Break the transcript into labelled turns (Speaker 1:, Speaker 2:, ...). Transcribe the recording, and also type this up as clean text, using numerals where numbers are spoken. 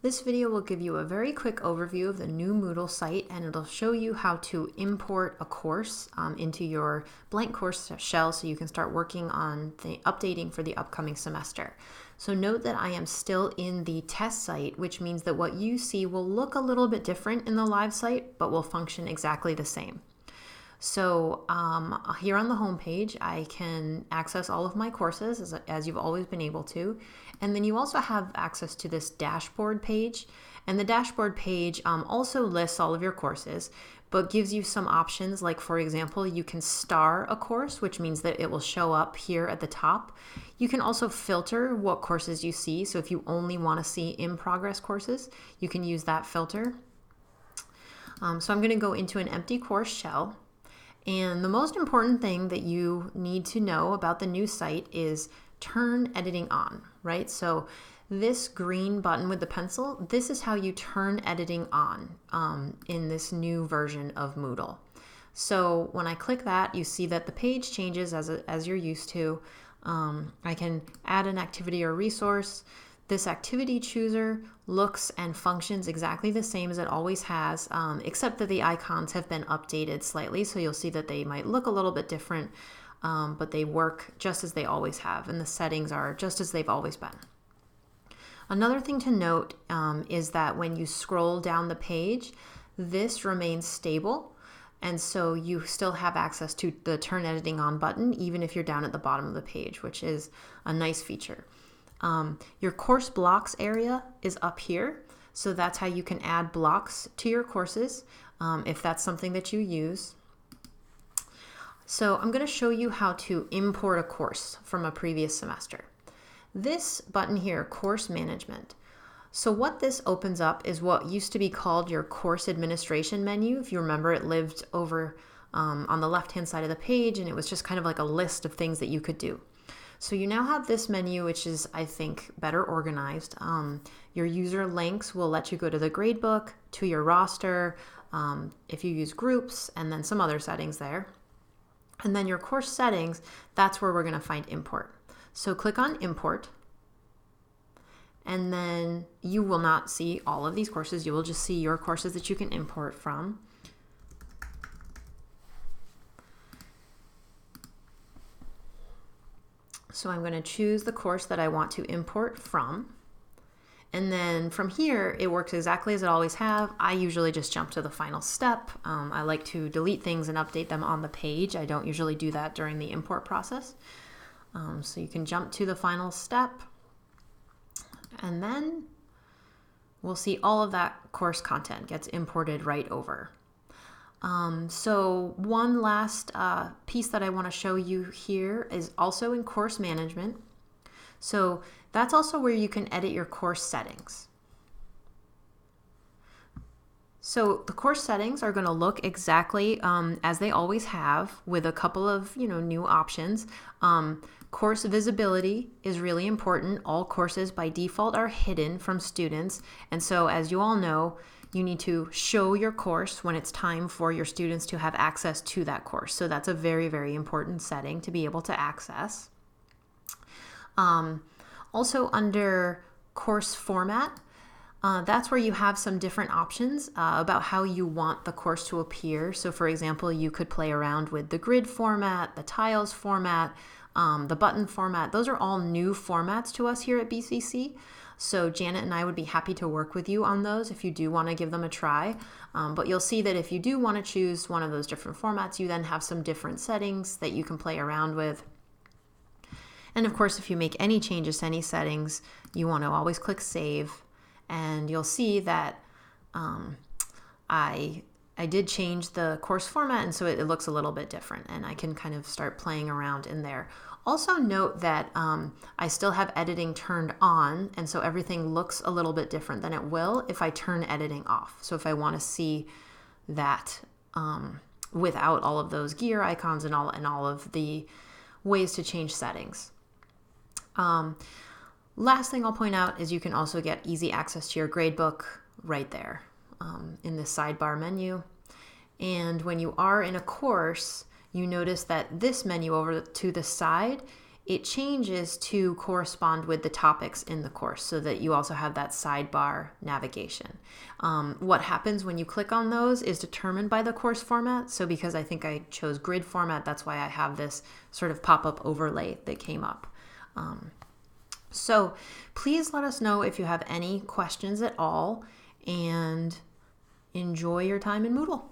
Speaker 1: This video will give you a very quick overview of the new Moodle site, and it'll show you how to import a course into your blank course shell so you can start working on the updating for the upcoming semester. So note that I am still in the test site, which means that what you see will look a little bit different in the live site, but will function exactly the same. So here on the home page, I can access all of my courses as you've always been able to. And then you also have access to this dashboard page. And the dashboard page also lists all of your courses, but gives you some options. Like, for example, you can star a course, which means that it will show up here at the top. You can also filter what courses you see. So if you only want to see in progress courses, you can use that filter. So I'm going to go into an empty course shell. And the most important thing that you need to know about the new site is turn editing on, right? So this green button with the pencil, this is how you turn editing on in this new version of Moodle. So when I click that, you see that the page changes as you're used to. I can add an activity or resource. This activity chooser looks and functions exactly the same as it always has, except that the icons have been updated slightly. So you'll see that they might look a little bit different, but they work just as they always have, and the settings are just as they've always been. Another thing to note is that when you scroll down the page, this remains stable. And so you still have access to the Turn Editing On button, even if you're down at the bottom of the page, which is a nice feature. Your course blocks area is up here. So that's how you can add blocks to your courses if that's something that you use. So I'm going to show you how to import a course from a previous semester. This button here, Course Management. So what this opens up is what used to be called your Course Administration menu. If you remember, it lived over on the left-hand side of the page, and it was just kind of like a list of things that you could do. So you now have this menu, which is, I think, better organized. Your user links will let you go to the gradebook, to your roster, if you use groups, and then some other settings there. And then your course settings, that's where we're going to find import. So click on import, and then you will not see all of these courses. You will just see your courses that you can import from. So I'm going to choose the course that I want to import from. And then from here, it works exactly as it always have. I usually just jump to the final step. I like to delete things and update them on the page. I don't usually do that during the import process. So you can jump to the final step. And then we'll see all of that course content gets imported right over. So one last piece that I want to show you here is also in course management. So that's also where you can edit your course settings. So the course settings are going to look exactly as they always have, with a couple of new options. Course visibility is really important. All courses by default are hidden from students, and so as you all know, you need to show your course when it's time for your students to have access to that course. So that's a very, very important setting to be able to access. Also under course format, that's where you have some different options about how you want the course to appear. So for example, you could play around with the grid format, the tiles format, the button format. Those are all new formats to us here at BCC. So Janet and I would be happy to work with you on those if you do want to give them a try. But you'll see that if you do want to choose one of those different formats, you then have some different settings that you can play around with. And of course, if you make any changes to any settings, you want to always click Save. And you'll see that I did change the course format, and so it looks a little bit different, and I can kind of start playing around in there. Also note that I still have editing turned on, and so everything looks a little bit different than it will if I turn editing off. So if I want to see that without all of those gear icons and all of the ways to change settings. Last thing I'll point out is you can also get easy access to your gradebook right there in the sidebar menu. And when you are in a course, you notice that this menu over to the side it changes to correspond with the topics in the course so that you also have that sidebar navigation. What happens when you click on those is determined by the course format. So because I think I chose grid format, that's why I have this sort of pop-up overlay that came up. So please let us know if you have any questions at all, and enjoy your time in Moodle.